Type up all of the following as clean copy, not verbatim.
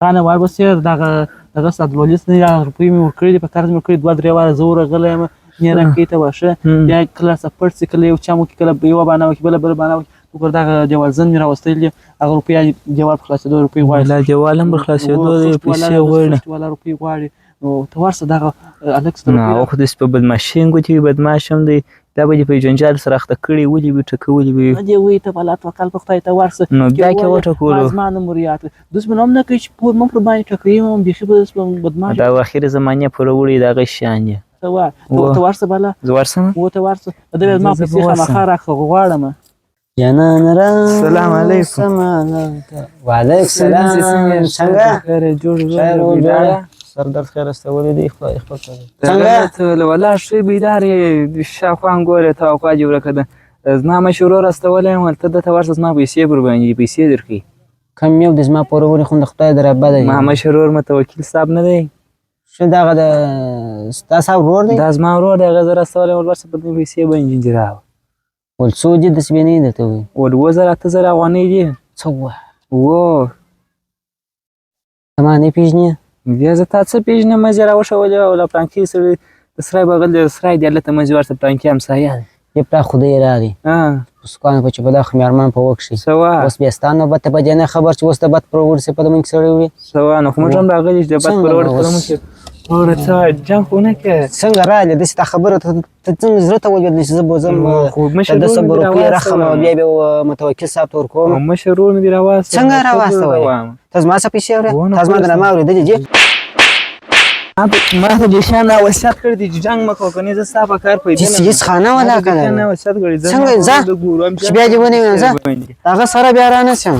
رانه ورپسې دغه سعدالولي نه هغه روپۍ مې ورکړي دي په قرض مې ورکړي 2-3 واره زه ورغلی یم نیرنګۍ ته به ښه بیا کله سپټ شي کله یو چم وکړي کله یوه بانه وکړي بله بانه وکړي وګوره دغه دیوال زنګ مې راوستلی دي هغه روپۍ دیوال په خلاصېدو روپۍ غواړي لا دیوال هم په خلاصېدو دی پیسې غواړي والا روپۍ غواړي نو ته ورشه دغه هلک سره نه خو داسې په بدماشي ګوتې وي بدماش هم دی دا به دې په جنجال سره اخته کړي ولې وي ټکولي وي نه دې وایي ته په الله توکل په خدای ته ورشه نو بیا کې وټکولو زما نه مریات دسمن هم نه کوي چې پور مه پر باندې ټکوي هم بیخي به بدماش دا اخرې زمانې پوره وړي د هغه شیان دي ته ورشه بله زه ورسم ته ورشه د زما پیسې خامخا راکړه غواړم جانان را سلام علیکم وعلیکم السلام څنګه خیر جوړ سر درد خیر استولی دی خدای خپل څنګه ته ولا شي بیدار یې شاوخوا ګورې ته خوا جوړه کړه زما مشهور راستولی یم ته دته ورشه زما پیسې پر باندې پیسې درکړي کم یو د زما پوروري خو د خدای د رب دی ما مشهور متوکل صاحب نه دی شو دغه د ستا صاحب ورور دی دا زما ورور دی هغه زه راستولی یم ورشه پر دې پیسې باندې جنجراوه ول څو دي داسې بې نه درته وایي ول 2000 افغانۍ دي څه ووایه اوه ته ما نه پېژنې بیا زه تا څه پېژنم مزې راوښولې او له پلانکي سړي د سرای بغل د سرای دی هلته مزې ورته پلانکي همسایه دی یې پلار خدای راغی سکان په چې بلا خو مېرمن په وکشي څه وه اوس بیا ستا نوبت ته په دې نه خبر چې اوس د بد پر ورسې په دمن کې سړی وړي څه وه نو خو موږ هم راغلي چې د بد پر ور په دمن کې وره څه جنګ خو نه کوې څنګه راغلې داسې تا خبره ته څنګه زړه ته ولوېدلې چې زه به ځم د 200 روپۍ رقم او بیا متوکل صاحب ته ورکوم مشر ورور مې دې راواستوی څنګه راواستوی ته زما څه پیسې اورې تا زما د نه ما اورېدلې دي ما ته د شیان وصیت کړی دی چې جنګ مه کوه که نه زه ستا په کار پیدا نه هېڅ خانه ولا که نه وصیت کړی څنګه ځه چې بیا دې ونیوم ځه هغه سره بیا رانه شم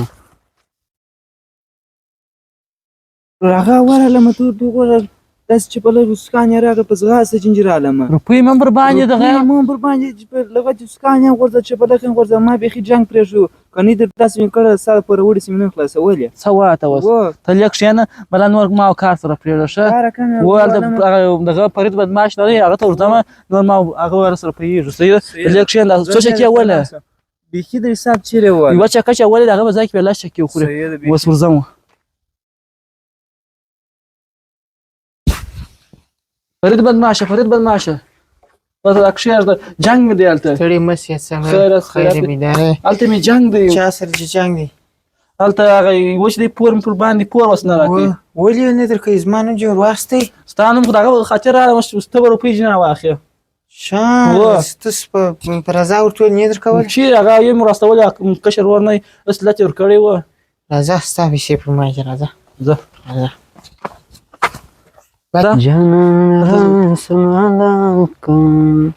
هغه ورغلمه ته ورته وګوره داسې چې په لږ سکان یې راغی په ځغاسته جنجرالمه روپۍ مې هم پر باندې دغه ما هم پر باندې لغه چې سکان یې غورځه چې په لږ یې غورځه ما بیخي جنګ پرېښو که نه در داسې مې کړه ستا پورې وړي چې مې نه خلاصولې څه وایه ته اوس ته لږ کښېنه بله نور ما او کار سره پرېږده ښه دغه فرید بدماش نه دی هغه ته ورځمه نور ما هغه ورسره پوهېږو صحیح ده لږ کښېنه څو چکې اولې بیخي د حساب چیرې وه یوه چکه چې اولې د هغه په ځای کې بیا لس چکې وخورې اوس ورځم فرید بدماشه بس دا کښېږده جنګ مې دی هلته ستړی مه سې څنګه خیر بیدارې هلته مې جنګ دی چا سره چې جنګ دی هلته هغه یوه چې دی پور مې پر باندې پور اوس نه راکوي ولې نه درکوي زما نوم جوړ واخیستی ستا نوم خو د هغه خاطر راغلم چې ته به روپۍ جنه واخلې تاسو په رضا ورته نه درکول چیرې هغه یې مو راستولې کشر ورور نه اصلت یې ورکړی وه راځه ستا پیسې پر ما کې راځه ځه جانان سلام کوم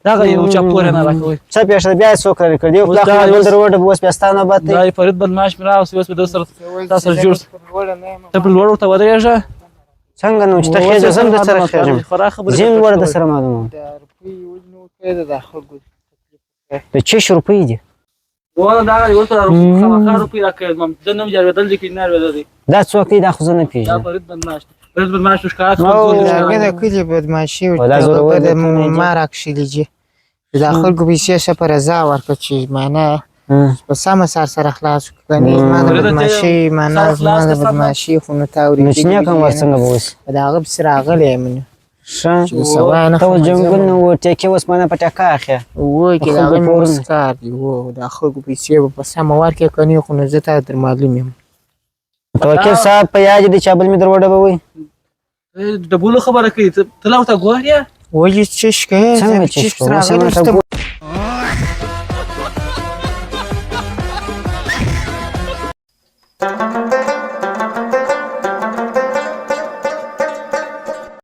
دغه یو چا پورې نه راکوي څه پېښه بیا څوک راکړي کړ دی خپل خپل دروړه اوس بیا ستا نوبت دی دا فرید بدماش مې راوستي اوس به د سره تاسو جوړ ته په لوړ ورته ودرېږه څنګه نو چې ته خېږه زم در سره خېږم زم ور د سره معلومه د چه روپۍ دي واه دا ورته خامخا روپۍ راکړې زه نه جارېدل دي کې نه اورېدل دا څوک دی دا خو زه نه دا پېژنم فرید بدماش ښکاره هغه د کلي بدماشي ورته ما راکښلي دي د خلکو پیسې ښه په رضا ورکړه چې معنا په سمه سره خلاص کړه زما د بدماشي معنا زما د بدماشي خو نه تا اورېدلي نو چې نیکه ور څنګه به اوس د هغه پسې راغلی یم ښه ته اوس جنګون و ټیکې اوس مانه په ټکه اخیا وایي چې د هغه مې اوس کار دی د خلکو پیسې به په سمه ورکړې که نه خو نو زه تا در معلوم یم توکل صاحب په یاد دي چې بل مې دروړه به وي د بولو خبره کوي ته لا ورته ګورې ولې چش کوې څنګه چش کوې